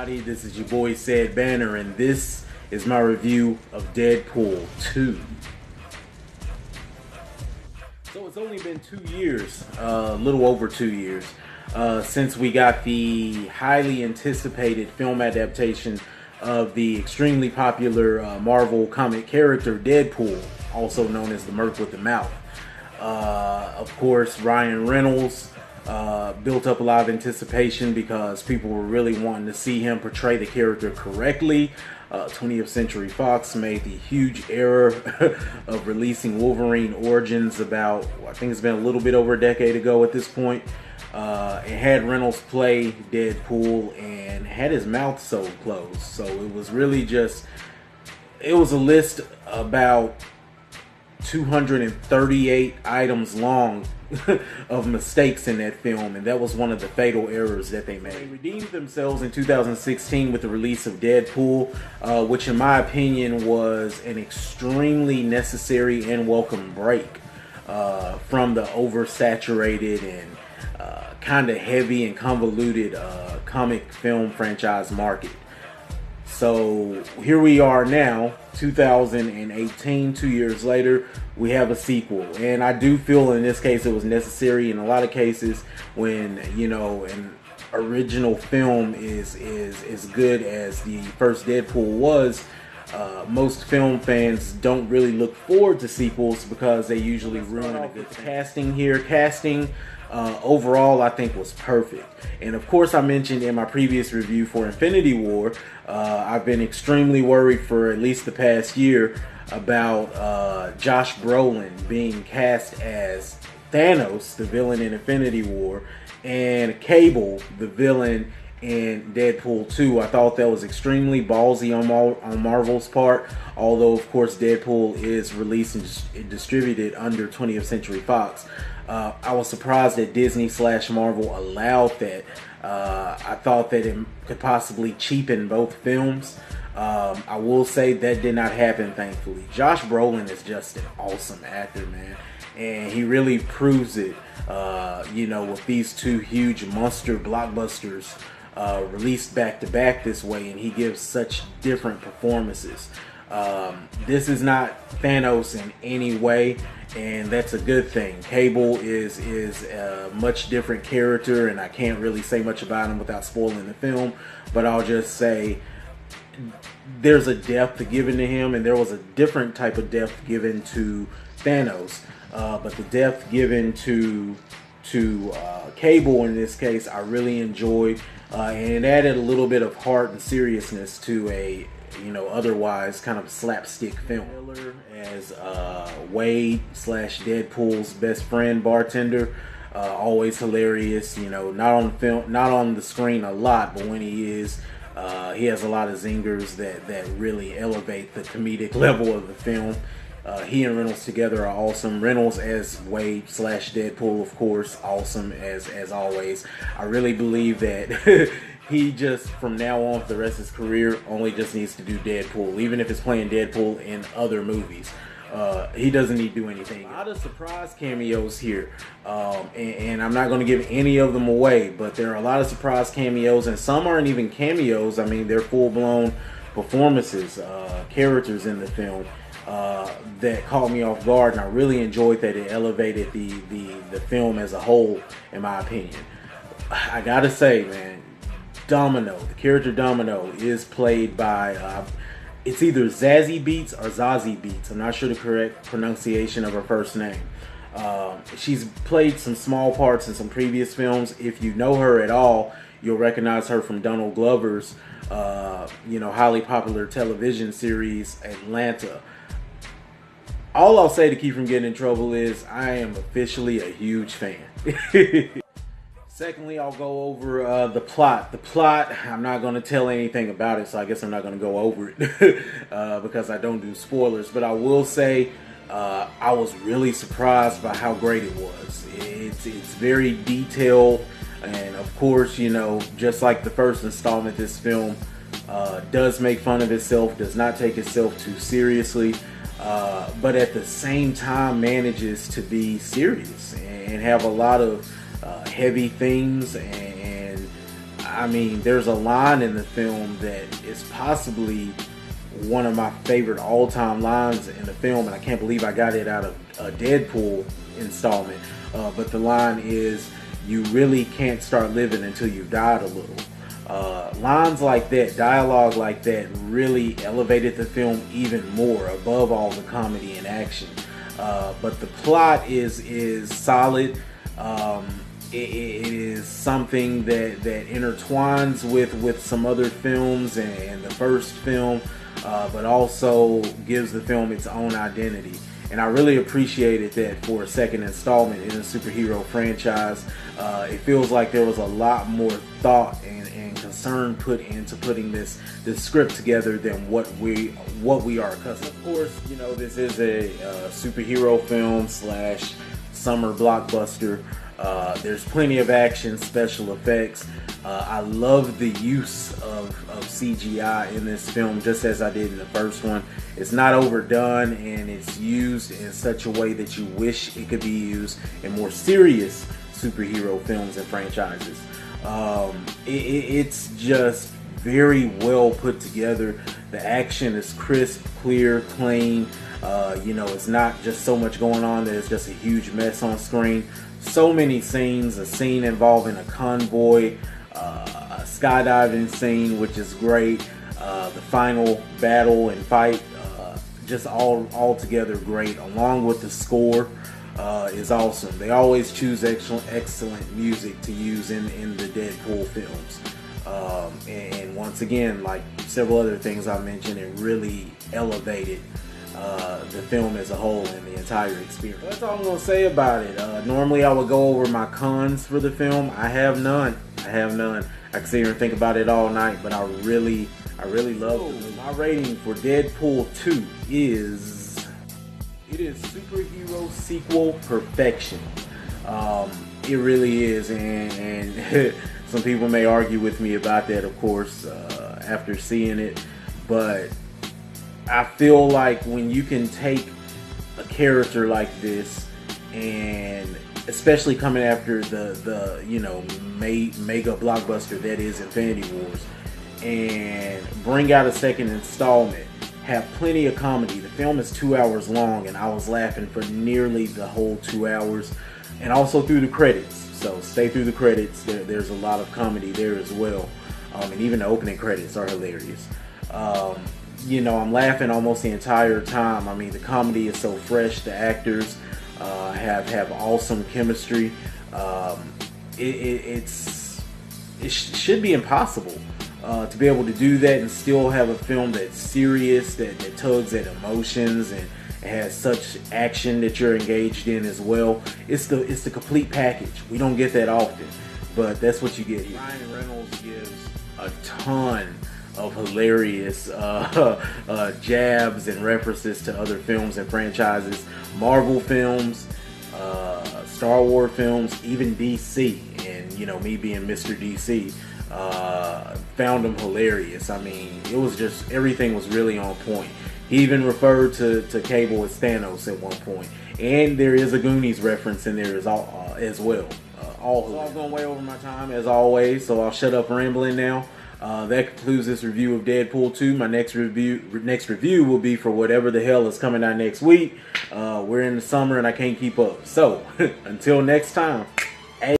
everybody, this is your boy Ced Banner, and this is my review of Deadpool 2. So it's only been 2 years, a little over 2 years, since we got the highly anticipated film adaptation of the extremely popular Marvel comic character Deadpool, also known as the Merc with the Mouth. Of course, Ryan Reynolds built up a lot of anticipation because people were really wanting to see him portray the character correctly. 20th Century Fox made the huge error of releasing Wolverine Origins about, I think it's been a little bit over a decade ago at this point. It had Reynolds play Deadpool and had his mouth sewed closed. So it was really just, it was a list about 238 items long of mistakes in that film, and that was one of the fatal errors that they made. They redeemed themselves in 2016 with the release of Deadpool, which in my opinion was an extremely necessary and welcome break from the oversaturated and kind of heavy and convoluted comic film franchise market. So here we are now, 2018, 2 years later, we have a sequel. And I do feel in this case it was necessary. In a lot of cases, when, you know, an original film is as good as the first Deadpool was, most film fans don't really look forward to sequels because they usually ruin a good casting here. Casting overall, I think, was perfect. And of course, I mentioned in my previous review for Infinity War, I've been extremely worried for at least the past year about Josh Brolin being cast as Thanos, the villain in Infinity War, and Cable, the villain in Deadpool 2. I thought that was extremely ballsy on Marvel's part, although of course Deadpool is released and distributed under 20th Century Fox. I was surprised that Disney/Marvel allowed that. I thought that it could possibly cheapen both films. I will say that did not happen, thankfully. Josh Brolin is just an awesome actor, man. And he really proves it, you know, with these two huge monster blockbusters released back to back this way, and he gives such different performances. This is not Thanos in any way, and that's a good thing. Cable is a much different character, and I can't really say much about him without spoiling the film, but I'll just say there's a depth given to him, and there was a different type of depth given to Thanos, but the depth given to Cable in this case I really enjoyed, and it added a little bit of heart and seriousness to a, you know, otherwise kind of slapstick film. As Wade/Deadpool's best friend bartender, always hilarious. You know, not on film, not on the screen a lot, but when he is, he has a lot of zingers that really elevate the comedic level of the film. He and Reynolds together are awesome. Reynolds as Wade/Deadpool, of course, awesome as always. I really believe that he just, from now on for the rest of his career, only just needs to do Deadpool, even if it's playing Deadpool in other movies. He doesn't need to do anything. A lot of surprise cameos here, and I'm not going to give any of them away, but there are a lot of surprise cameos, and some aren't even cameos. I mean, they're full-blown performances, characters in the film that caught me off guard, and I really enjoyed that it elevated the film as a whole, in my opinion. I gotta say, man, Domino, the character Domino, is played by, it's either Zazie Beetz or Zazie Beetz. I'm not sure the correct pronunciation of her first name. She's played some small parts in some previous films. If you know her at all, you'll recognize her from Donald Glover's, you know, highly popular television series, Atlanta. All I'll say to keep from getting in trouble is I am officially a huge fan. Secondly, I'll go over the plot. The plot, I'm not going to tell anything about it, so I guess I'm not going to go over it because I don't do spoilers. But I will say I was really surprised by how great it was. It's very detailed, and of course, you know, just like the first installment, this film does make fun of itself, does not take itself too seriously, but at the same time manages to be serious and have a lot of heavy themes, and I mean, there's a line in the film that is possibly one of my favorite all-time lines in the film, and I can't believe I got it out of a Deadpool installment. But the line is, "You really can't start living until you've died a little." Lines like that, dialogue like that, really elevated the film even more above all the comedy and action. But the plot is solid. It is something that intertwines with some other films and the first film, but also gives the film its own identity. And I really appreciated that for a second installment in a superhero franchise. It feels like there was a lot more thought and concern put into putting this script together than what we are accustomed. Of course, you know, this is a superhero film / summer blockbuster. There's plenty of action, special effects. I love the use of CGI in this film, just as I did in the first one. It's not overdone, and it's used in such a way that you wish it could be used in more serious superhero films and franchises. It's just very well put together. The action is crisp, clear, clean. You know, it's not just so much going on that it's just a huge mess on screen. So many scenes, a scene involving a convoy, a skydiving scene, which is great. The final battle and fight, just all together great, along with the score. Is awesome. They always choose excellent music to use in the Deadpool films. And once again, like several other things I mentioned, it really elevated the film as a whole and the entire experience. That's all I'm going to say about it. Normally I would go over my cons for the film. I have none. I can sit here and think about it all night, but I really love it. My rating for Deadpool 2 is... It is superhero sequel perfection. It really is, and some people may argue with me about that, of course, after seeing it. But I feel like when you can take a character like this, and especially coming after the you know, mega blockbuster that is Infinity Wars, and bring out a second installment, have plenty of comedy. The film is 2 hours long, and I was laughing for nearly the whole 2 hours, and also through the credits. So stay through the credits. There's a lot of comedy there as well, and even the opening credits are hilarious. You know, I'm laughing almost the entire time. I mean, the comedy is so fresh. The actors have awesome chemistry. It should be impossible to be able to do that and still have a film that's serious, that tugs at emotions, and has such action that you're engaged in as well. It's the complete package. We don't get that often, but that's what you get here. Ryan Reynolds gives a ton of hilarious jabs and references to other films and franchises, Marvel films, Star Wars films, even DC. And you know, me being Mr. DC, found him hilarious. I mean, it was just, everything was really on point. He even referred to Cable as Thanos at one point, and there is a Goonies reference in there as well. So I've gone way over my time as always, so I'll shut up rambling now. That concludes this review of Deadpool 2. My next review will be for whatever the hell is coming out next week. We're in the summer and I can't keep up. So until next time.